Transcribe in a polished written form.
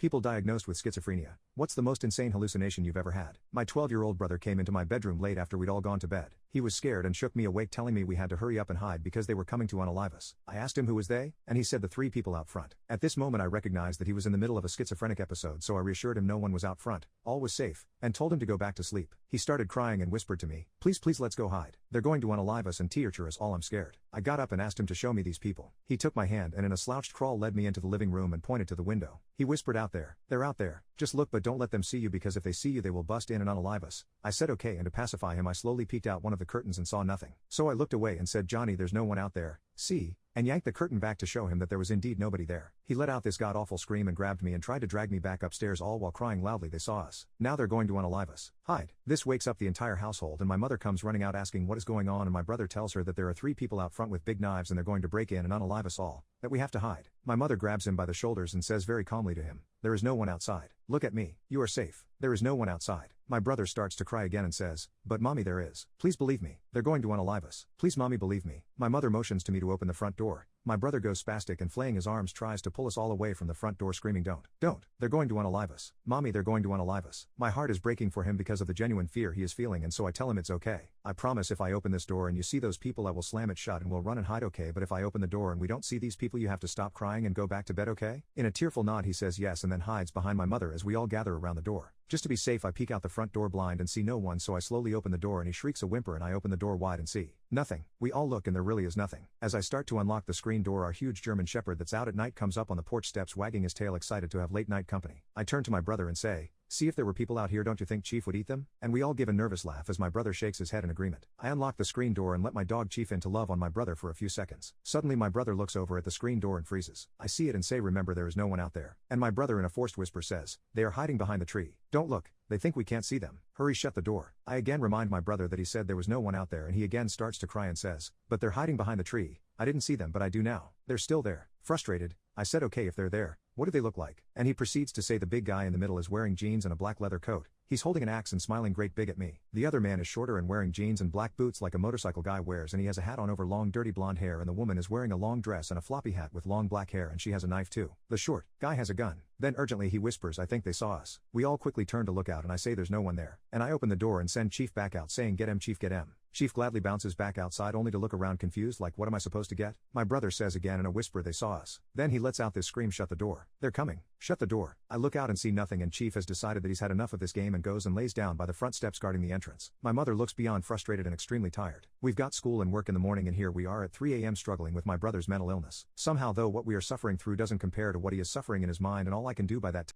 People diagnosed with schizophrenia. What's the most insane hallucination you've ever had? My 12-year-old brother came into my bedroom late after we'd all gone to bed. He was scared and shook me awake, telling me we had to hurry up and hide because they were coming to unalive us. I asked him who was they, and he said the three people out front. At this moment I recognized that he was in the middle of a schizophrenic episode, so I reassured him no one was out front, all was safe, and told him to go back to sleep. He started crying and whispered to me, "Please, please, let's go hide. They're going to unalive us and torture us all, I'm scared." I got up and asked him to show me these people. He took my hand and in a slouched crawl led me into the living room and pointed to the window. He whispered, "Out there. They're out there. Just look, but don't let them see you, because if they see you they will bust in and unalive us." I said okay, and to pacify him I slowly peeked out one of the curtains and saw nothing. So I looked away and said, "Johnny, there's no one out there, see?" and yanked the curtain back to show him that there was indeed nobody there. He let out this god-awful scream and grabbed me and tried to drag me back upstairs, all while crying loudly, "They saw us. Now they're going to unalive us. Hide." This wakes up the entire household and my mother comes running out asking what is going on, and my brother tells her that there are three people out front with big knives and they're going to break in and unalive us all, that we have to hide. My mother grabs him by the shoulders and says very calmly to him, "There is no one outside. Look at me. You are safe. There is no one outside." My brother starts to cry again and says, "But mommy, there is. Please believe me. They're going to unalive us. Please mommy, believe me." My mother motions to me to open the front door. My brother goes spastic and flaying his arms tries to pull us all away from the front door, screaming, Don't. They're going to unalive us. Mommy, they're going to unalive us." My heart is breaking for him because of the genuine fear he is feeling, and so I tell him it's okay. I promise if I open this door and you see those people I will slam it shut and we'll run and hide, okay? But if I open the door and we don't see these people you have to stop crying and go back to bed, okay? In a tearful nod he says yes and then hides behind my mother as we all gather around the door. Just to be safe I peek out the front door blind and see no one, so I slowly open the door and he shrieks a whimper and I open the door wide and see nothing. We all look and there really is nothing. As I start to unlock the screen door, our huge German Shepherd that's out at night comes up on the porch steps wagging his tail, excited to have late night company. I turn to my brother and say, "See, if there were people out here, don't you think Chief would eat them?" And we all give a nervous laugh as my brother shakes his head in agreement. I unlock the screen door and let my dog Chief in to love on my brother for a few seconds. Suddenly my brother looks over at the screen door and freezes. I see it and say, "Remember, there is no one out there." And my brother in a forced whisper says, "They are hiding behind the tree. Don't look. They think we can't see them. Hurry, shut the door." I again remind my brother that he said there was no one out there, and he again starts to cry and says, "But they're hiding behind the tree. I didn't see them, but I do now. They're still there." Frustrated, I said, "Okay, if they're there, what do they look like?" And he proceeds to say the big guy in the middle is wearing jeans and a black leather coat. He's holding an axe and smiling great big at me. The other man is shorter and wearing jeans and black boots like a motorcycle guy wears, and he has a hat on over long dirty blonde hair, and the woman is wearing a long dress and a floppy hat with long black hair, and she has a knife too. The short guy has a gun. Then urgently he whispers, "I think they saw us." We all quickly turn to look out and I say there's no one there. And I open the door and send Chief back out saying, "Get him, Chief, get him." Chief gladly bounces back outside only to look around confused like, what am I supposed to get? My brother says again in a whisper, "They saw us." Then he lets out this scream, "Shut the door. They're coming. Shut the door." I look out and see nothing, and Chief has decided that he's had enough of this game and goes and lays down by the front steps guarding the entrance. My mother looks beyond frustrated and extremely tired. We've got school and work in the morning, and here we are at 3 a.m. struggling with my brother's mental illness. Somehow though what we are suffering through doesn't compare to what he is suffering in his mind, and all I can do by that